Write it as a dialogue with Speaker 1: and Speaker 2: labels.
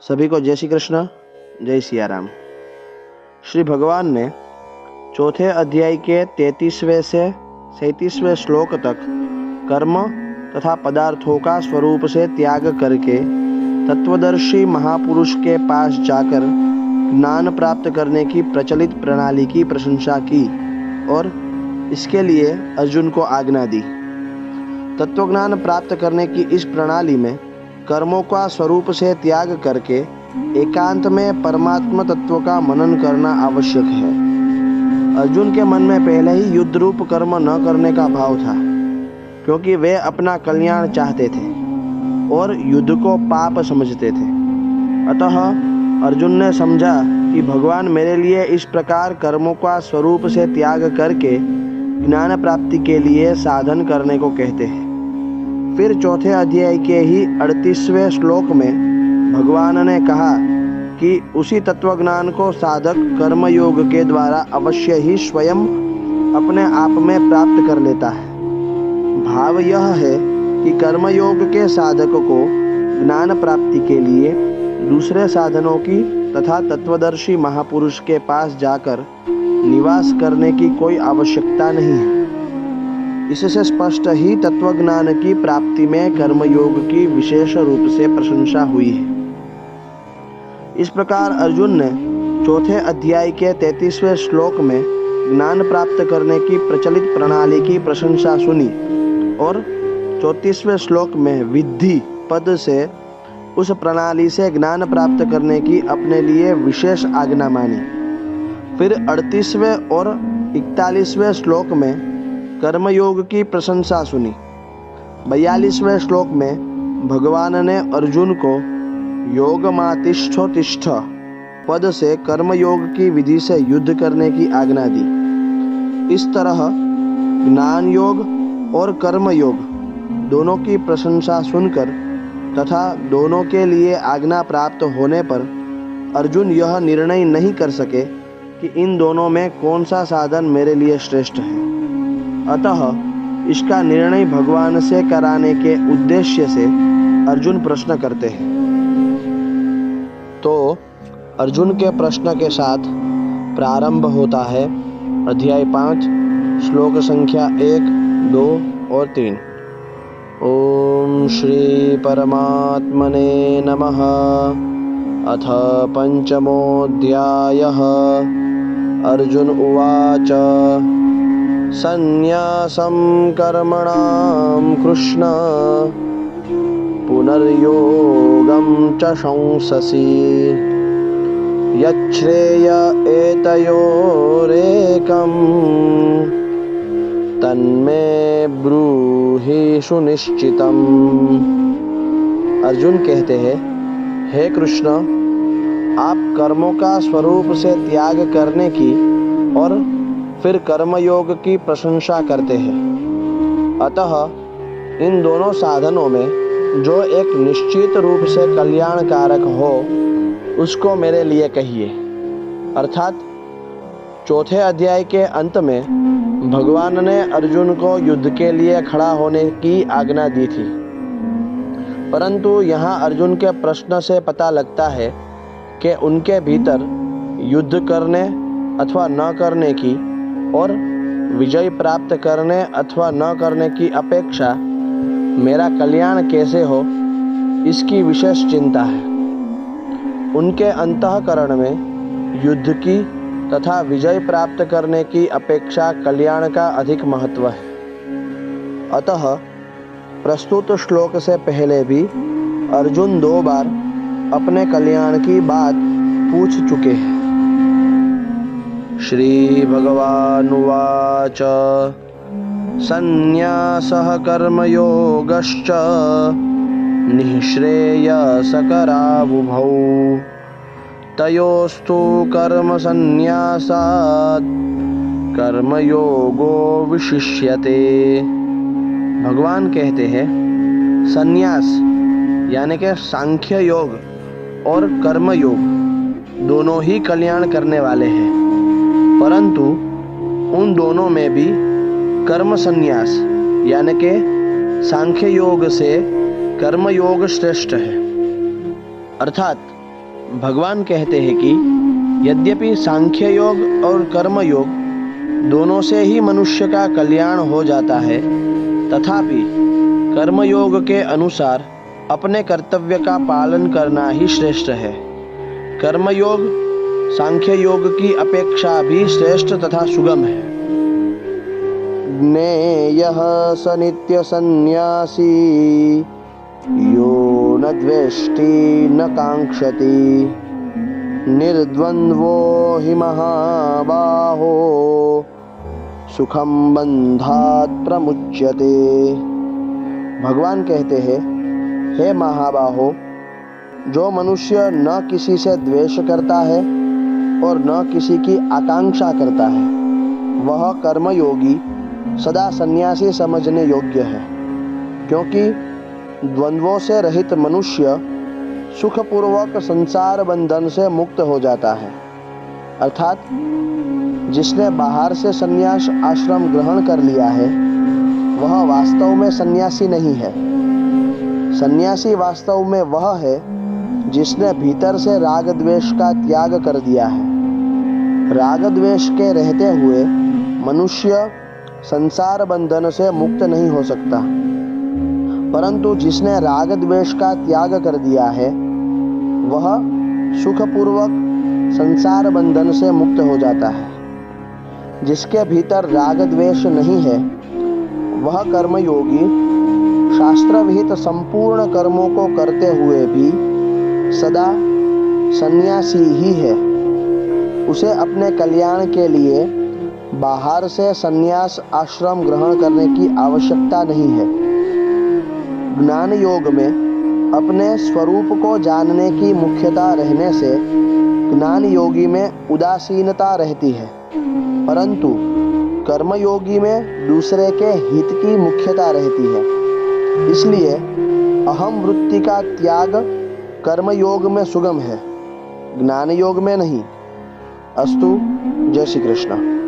Speaker 1: सभी को जय श्री कृष्ण, जय सिया राम। श्री भगवान ने चौथे अध्याय के 33वें से 37वें श्लोक तक कर्म तथा पदार्थों का स्वरूप से त्याग करके तत्वदर्शी महापुरुष के पास जाकर ज्ञान प्राप्त करने की प्रचलित प्रणाली की प्रशंसा की और इसके लिए अर्जुन को आज्ञा दी। तत्वज्ञान प्राप्त करने की इस प्रणाली में कर्मों का स्वरूप से त्याग करके एकांत में परमात्मा तत्व का मनन करना आवश्यक है। अर्जुन के मन में पहले ही युद्ध रूप कर्म न करने का भाव था, क्योंकि वे अपना कल्याण चाहते थे और युद्ध को पाप समझते थे। अतः अर्जुन ने समझा कि भगवान मेरे लिए इस प्रकार कर्मों का स्वरूप से त्याग करके ज्ञान प्राप्ति के लिए साधन करने को कहते हैं। फिर चौथे अध्याय के ही 38वें श्लोक में भगवान ने कहा कि उसी तत्वज्ञान को साधक कर्मयोग के द्वारा अवश्य ही स्वयं अपने आप में प्राप्त कर लेता है। भाव यह है कि कर्मयोग के साधक को ज्ञान प्राप्ति के लिए दूसरे साधनों की तथा तत्वदर्शी महापुरुष के पास जाकर निवास करने की कोई आवश्यकता नहीं है। इससे स्पष्ट ही तत्वज्ञान की प्राप्ति में कर्मयोग की विशेष रूप से प्रशंसा हुई है। इस प्रकार अर्जुन ने चौथे अध्याय के 33वें श्लोक में ज्ञान प्राप्त करने की प्रचलित प्रणाली की प्रशंसा सुनी और 34वें श्लोक में विद्धि पद से उस प्रणाली से ज्ञान प्राप्त करने की अपने लिए विशेष आज्ञा मानी। फिर 38वें और 41वें श्लोक में कर्मयोग की प्रशंसा सुनी। 42वें श्लोक में भगवान ने अर्जुन को योगमातिष्ठोतिष्ठ पद से कर्मयोग की विधि से युद्ध करने की आज्ञा दी। इस तरह ज्ञान योग और कर्मयोग दोनों की प्रशंसा सुनकर तथा दोनों के लिए आज्ञा प्राप्त होने पर अर्जुन यह निर्णय नहीं कर सके कि इन दोनों में कौन सा साधन मेरे लिए श्रेष्ठ है। अतः इसका निर्णय भगवान से कराने के उद्देश्य से अर्जुन प्रश्न करते हैं। तो अर्जुन के प्रश्न के साथ प्रारंभ होता है अध्याय 5 श्लोक संख्या 1, 2 और 3। ओम श्री परमात्मने नमः। अथ पंचमोऽध्यायः। अर्जुन उवाच संन्यासं कर्मणां कृष्ण पुनर्योगं च शंससि यच्छ्रेय एतयोरेकं तन्मे ब्रूहि सुनिश्चितम्। अर्जुन कहते हैं, हे कृष्ण, आप कर्मों का स्वरूप से त्याग करने की और फिर कर्मयोग की प्रशंसा करते हैं। अतः इन दोनों साधनों में जो एक निश्चित रूप से कल्याणकारक हो उसको मेरे लिए कहिए। अर्थात चौथे अध्याय के अंत में भगवान ने अर्जुन को युद्ध के लिए खड़ा होने की आज्ञा दी थी, परंतु यहाँ अर्जुन के प्रश्न से पता लगता है कि उनके भीतर युद्ध करने अथवा न करने की और विजय प्राप्त करने अथवा न करने की अपेक्षा मेरा कल्याण कैसे हो, इसकी विशेष चिंता है। उनके अंतःकरण में युद्ध की तथा विजय प्राप्त करने की अपेक्षा कल्याण का अधिक महत्व है। अतः प्रस्तुत श्लोक से पहले भी अर्जुन 2 बार अपने कल्याण की बात पूछ चुके हैं। श्री भगवानुवाच संन्यासः कर्मयोगश्च निःश्रेयसकरावुभौ तयोस्तु कर्मसन्न्यासात् कर्मयोगो विशिष्यते। भगवान कहते हैं, संन्यास यानी कि सांख्य योग और कर्मयोग दोनों ही कल्याण करने वाले हैं, परंतु उन दोनों में भी कर्म संन्यास यानी कि सांख्य योग से कर्मयोग श्रेष्ठ है। अर्थात भगवान कहते हैं कि यद्यपि सांख्य योग और कर्म योग दोनों से ही मनुष्य का कल्याण हो जाता है, तथापि कर्मयोग के अनुसार अपने कर्तव्य का पालन करना ही श्रेष्ठ है। कर्मयोग सांख्य योग की अपेक्षा भी श्रेष्ठ तथा सुगम है। ज्ञेयः स नित्य सन्न्यासी यो न द्वेष्टि न कांक्षति निर्द्वन्द्वो हि महाबाहो सुखम बंधात् प्रमुच्यते। भगवान कहते हैं, हे महाबाहो, जो मनुष्य न किसी से द्वेष करता है और न किसी की आकांक्षा करता है, वह कर्मयोगी सदा सन्यासी समझने योग्य है, क्योंकि द्वंद्वों से रहित मनुष्य सुखपूर्वक संसार बंधन से मुक्त हो जाता है। अर्थात जिसने बाहर से सन्यास आश्रम ग्रहण कर लिया है, वह वास्तव में सन्यासी नहीं है। सन्यासी वास्तव में वह है जिसने भीतर से राग द्वेष का त्याग कर दिया है। राग द्वेष के रहते हुए मनुष्य संसार बंधन से मुक्त नहीं हो सकता, परंतु जिसने राग द्वेष का त्याग कर दिया है, वह सुखपूर्वक संसार बंधन से मुक्त हो जाता है। जिसके भीतर राग द्वेष नहीं है, वह कर्मयोगी शास्त्र विहित संपूर्ण कर्मों को करते हुए भी सदा सन्यासी ही है। उसे अपने कल्याण के लिए बाहर से सन्यास आश्रम ग्रहण करने की आवश्यकता नहीं है। ज्ञान योग में अपने स्वरूप को जानने की मुख्यता रहने से ज्ञान योगी में उदासीनता रहती है, परंतु कर्मयोगी में दूसरे के हित की मुख्यता रहती है। इसलिए अहम वृत्ति का त्याग कर्मयोग में सुगम है, ज्ञान योग में नहीं। अस्तु। जय श्री कृष्ण।